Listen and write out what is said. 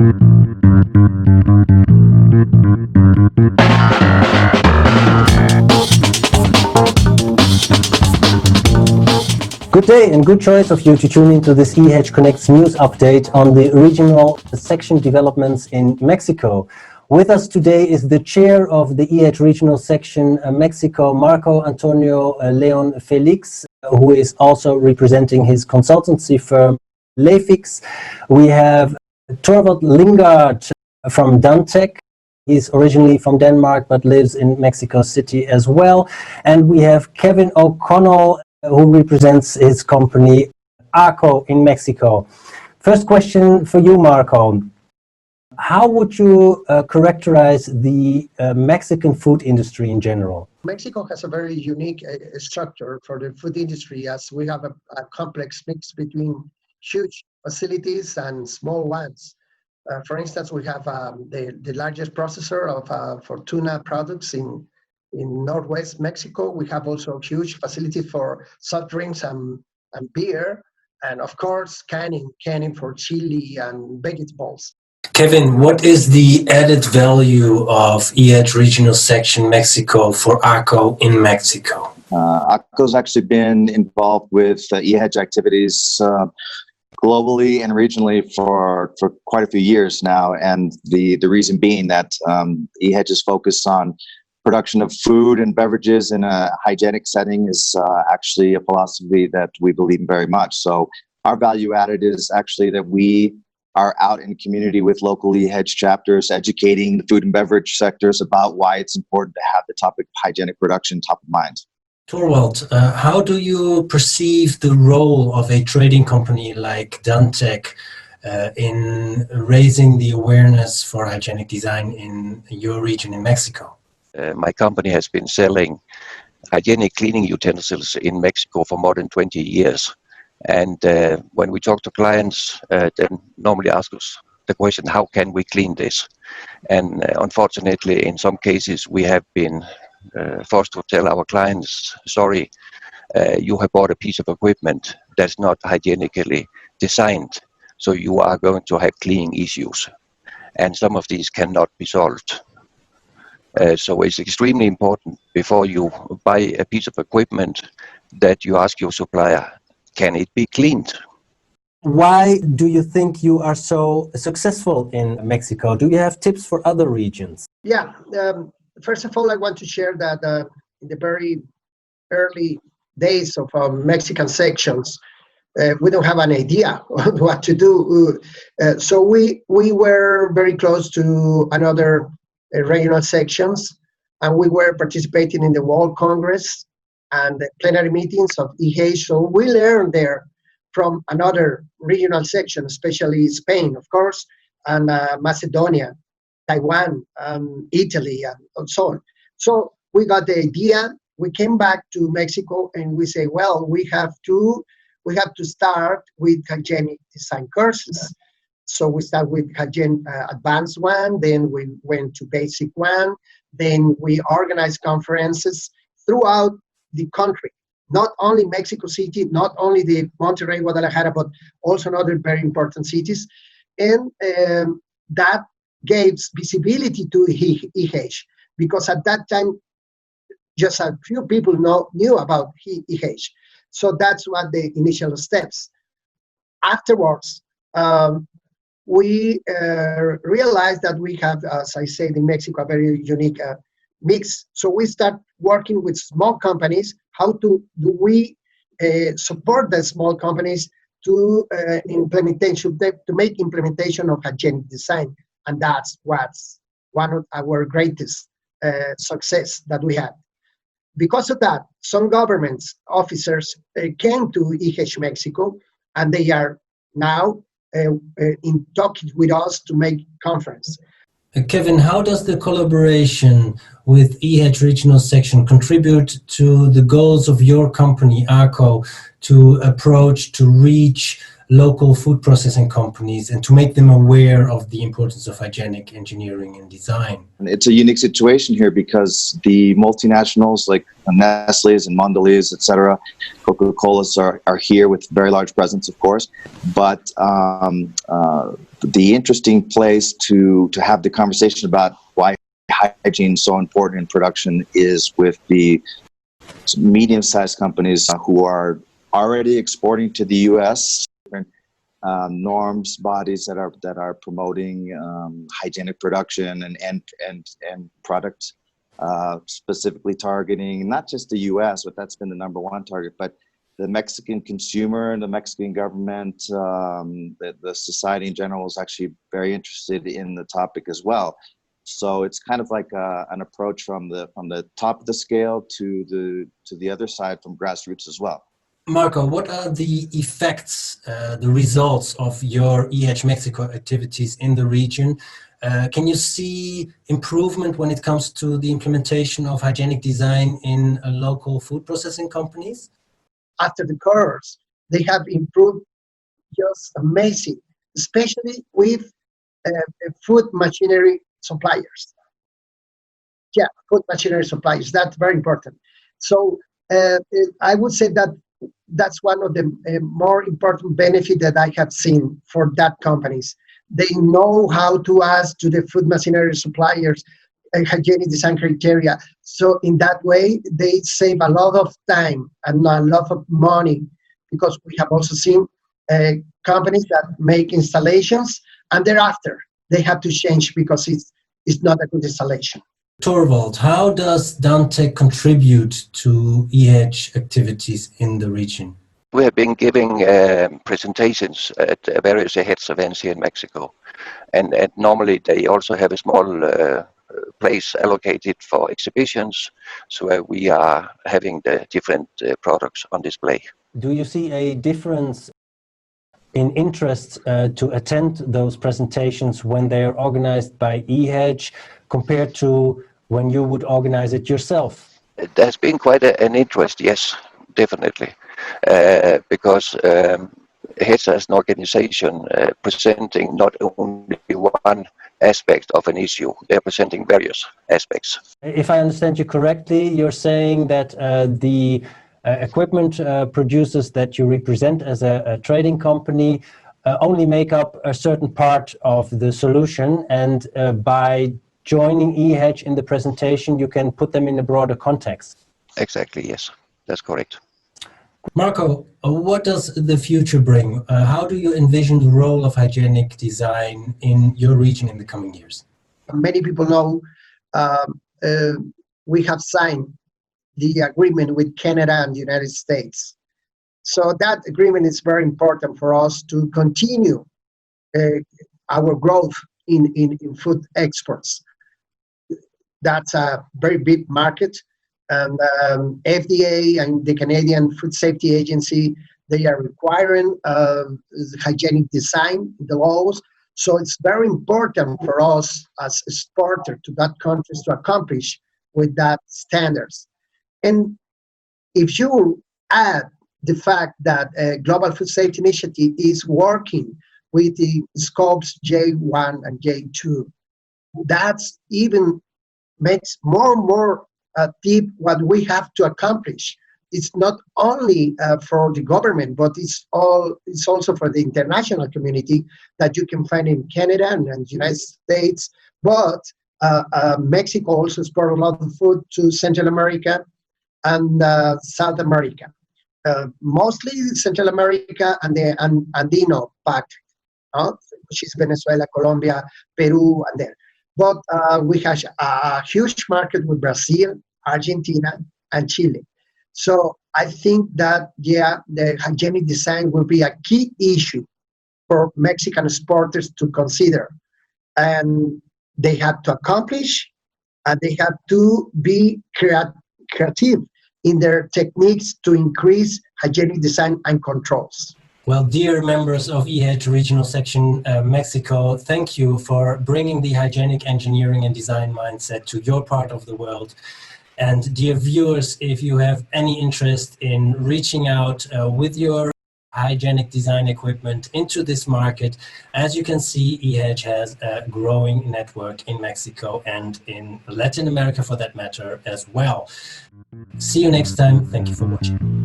Good day and good choice of you to tune into this EHEDG Connects news update on the regional section developments in Mexico. With us today is the chair of the EHEDG Regional Section Mexico, Marco Antonio Leon Felix, who is also representing his consultancy firm, Lefix. We have Torvald Lingard from Dantec. He's originally from Denmark but lives in Mexico City as well. And we have Kevin O'Connell, who represents his company ARCO in Mexico. First question for you, Marco. How would you characterize the Mexican food industry in general? Mexico has a very unique structure for the food industry, as we have a complex mix between huge facilities and small ones. For instance, we have the largest processor for tuna products in Northwest Mexico. We have also a huge facility for soft drinks and beer, and of course canning for chili and vegetables. Kevin, what is the added value of EHEDG Regional Section Mexico for ARCO in Mexico? ARCO's actually been involved with EHEDG activities globally and regionally for quite a few years now, and the reason being that EHEDG is focused on production of food and beverages in a hygienic setting is actually a philosophy that we believe in very much. So our value added is actually that we are out in community with local EHEDG chapters, educating the food and beverage sectors about why it's important to have the topic of hygienic production top of mind. Torvald, how do you perceive the role of a trading company like Dantec in raising the awareness for hygienic design in your region in Mexico? My company has been selling hygienic cleaning utensils in Mexico for more than 20 years. And when we talk to clients, they normally ask us the question, how can we clean this? And unfortunately, in some cases, we have been forced to tell our clients, sorry, you have bought a piece of equipment that's not hygienically designed, so you are going to have cleaning issues. And some of these cannot be solved. So it's extremely important before you buy a piece of equipment that you ask your supplier, can it be cleaned? Why do you think you are so successful in Mexico? Do you have tips for other regions? Yeah, first of all, I want to share that in the very early days of Mexican sections, we don't have an idea on what to do. So we were very close to another regional sections, and we were participating in the World Congress and the plenary meetings of EHEDG. So we learned there from another regional section, especially Spain, of course, and Macedonia, Taiwan, Italy, and so on. So we got the idea. We came back to Mexico and we say, well, we have to start with hygienic design courses. So we start with hygiene advanced one, then we went to basic one, then we organized conferences throughout the country, not only Mexico City, not only the Monterrey, Guadalajara, but also other very important cities. And that gave visibility to EHEDG, because at that time, just a few people knew about EHEDG. So that's what the initial steps. Afterwards, we realized that we have, as I said, in Mexico, a very unique mix. So we start working with small companies. How do we support the small companies to implementation, to make implementation of hygienic design? And that's what's one of our greatest success that we had. Because of that, some governments officers came to EHEDG Mexico, and they are now in talk with us to make conference. Kevin, how does the collaboration with EHEDG Regional Section contribute to the goals of your company, ARCO, to approach, to reach local food processing companies and to make them aware of the importance of hygienic engineering and design? It's a unique situation here because the multinationals like Nestle's and Mondelez, etc., Coca-Cola's are here with very large presence, of course. But the interesting place to have the conversation about why hygiene is so important in production is with the medium-sized companies who are already exporting to the U.S. Norms bodies that are promoting hygienic production and product, specifically targeting not just the U.S., but that's been the #1 target, but the Mexican consumer and the Mexican government, the society in general is actually very interested in the topic as well. So it's kind of like an approach from the top of the scale to the other side, from grassroots as well. Marco, what are the effects, the results of your EHEDG Mexico activities in the region? Can you see improvement when it comes to the implementation of hygienic design in local food processing companies? After the course, they have improved just amazing, especially with food machinery suppliers. Yeah, food machinery suppliers, that's very important. So I would say that that's one of the more important benefits that I have seen for that companies. They know how to ask to the food machinery suppliers hygienic design criteria. So in that way, they save a lot of time and a lot of money, because we have also seen companies that make installations and thereafter they have to change because it's not a good installation. Torvald, how does Dantec contribute to EHEDG activities in the region? We have been giving presentations at various EHEDG events here in Mexico, and normally they also have a small place allocated for exhibitions, so we are having the different products on display. Do you see a difference in interest to attend those presentations when they are organized by EHEDG compared to when you would organize it yourself? There's been quite an interest, yes, definitely, because EHEDG as an organization presenting not only one aspect of an issue, they're presenting various aspects. If I understand you correctly, you're saying that the equipment producers that you represent as a trading company only make up a certain part of the solution, and by joining EHEDG in the presentation, you can put them in a broader context. Exactly, yes, that's correct. Marco, what does the future bring? How do you envision the role of hygienic design in your region in the coming years? Many people know we have signed the agreement with Canada and the United States. So that agreement is very important for us to continue our growth in food exports. That's a very big market. And FDA and the Canadian Food Safety Agency, they are requiring hygienic design in the laws. So it's very important for us as exporter to that countries to accomplish with that standards. And if you add the fact that Global Food Safety Initiative is working with the scopes J1 and J2, that's even makes more and more deep what we have to accomplish. It's not only for the government, but it's also for the international community that you can find in Canada and the United States. But Mexico also exports a lot of food to Central America and South America. Mostly Central America and the Andino Pact, which is Venezuela, Colombia, Peru, and there. But we have a huge market with Brazil, Argentina, and Chile. So I think that, yeah, the hygienic design will be a key issue for Mexican exporters to consider. And they have to accomplish, and they have to be creative in their techniques to increase hygienic design and controls. Well, dear members of EHEDG Regional Section Mexico, thank you for bringing the hygienic engineering and design mindset to your part of the world. And dear viewers, if you have any interest in reaching out with your hygienic design equipment into this market. As you can see, EHEDG has a growing network in Mexico and in Latin America for that matter as well. See you next time. Thank you for watching.